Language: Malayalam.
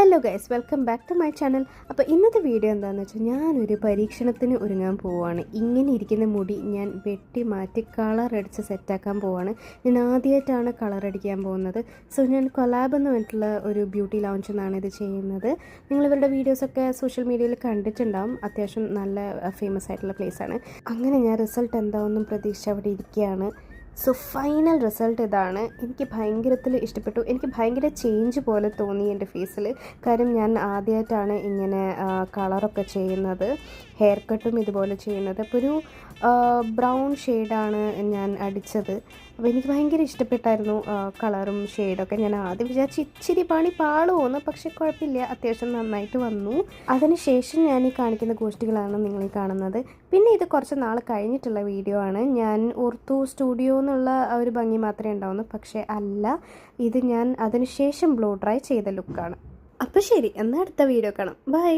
Hello guys, welcome back to my channel. അപ്പോൾ ഇന്നത്തെ വീഡിയോ എന്താണെന്ന് വെച്ചാൽ ഞാനൊരു പരീക്ഷണത്തിന് ഒരുങ്ങാൻ പോവുകയാണ്. ഇങ്ങനെ ഇരിക്കുന്ന മുടി ഞാൻ വെട്ടി മാറ്റി കളർ അടിച്ച് സെറ്റാക്കാൻ പോവുകയാണ്. ഞാൻ ആദ്യമായിട്ടാണ് കളർ അടിക്കാൻ പോകുന്നത്. സോ ഞാൻ കൊലാബ് എന്ന് പറഞ്ഞിട്ടുള്ള ഒരു ബ്യൂട്ടി ലോഞ്ച് എന്നാണ് ഇത് ചെയ്യുന്നത്. നിങ്ങളിവരുടെ വീഡിയോസൊക്കെ സോഷ്യൽ മീഡിയയിൽ കണ്ടിട്ടുണ്ടാവും. അത്യാവശ്യം നല്ല ഫേമസ് ആയിട്ടുള്ള പ്ലേസാണ്. അങ്ങനെ ഞാൻ റിസൾട്ട് എന്താണെന്നും പ്രതീക്ഷിച്ച് അവിടെ ഇരിക്കുകയാണ്. സോ ഫൈനൽ റിസൾട്ട് ഇതാണ്. എനിക്ക് ഭയങ്കരത്തിൽ ഇഷ്ടപ്പെട്ടു. എനിക്ക് ഭയങ്കര ചേഞ്ച് പോലെ തോന്നി എൻ്റെ ഫേസിൽ. കാര്യം ഞാൻ ആദ്യമായിട്ടാണ് ഇങ്ങനെ കളറൊക്കെ ചെയ്യുന്നത്, ഹെയർ കട്ടും ഇതുപോലെ ചെയ്യുന്നത്. അപ്പോൾ ഒരു ബ്രൗൺ ഷെയ്ഡാണ് ഞാൻ അടിച്ചത്. അപ്പോൾ എനിക്ക് ഭയങ്കര ഇഷ്ടപ്പെട്ടായിരുന്നു കളറും ഷെയ്ഡൊക്കെ. ഞാൻ ആദ്യം വിചാരിച്ച് ഇച്ചിരി പണി പാളുമോന്ന്, പക്ഷേ കുഴപ്പമില്ല, അത്യാവശ്യം നന്നായിട്ട് വന്നു. അതിനുശേഷം ഞാൻ ഈ കാണിക്കുന്ന ഗോഷ്ടികളാണ് നിങ്ങൾ ഈ കാണുന്നത്. പിന്നെ ഇത് കുറച്ച് നാൾ കഴിഞ്ഞിട്ടുള്ള വീഡിയോ ആണ്. ഞാൻ ഓർത്തു സ്റ്റുഡിയോ എന്നുള്ള ഒരു ഭംഗി മാത്രമേ ഉണ്ടാവുന്നു, പക്ഷേ അല്ല, ഇത് ഞാൻ അതിനുശേഷം ബ്ലോ ഡ്രൈ ചെയ്ത ലുക്കാണ്. അപ്പോൾ ശരി, എന്നാൽ അടുത്ത വീഡിയോ കാണാം. ബൈ.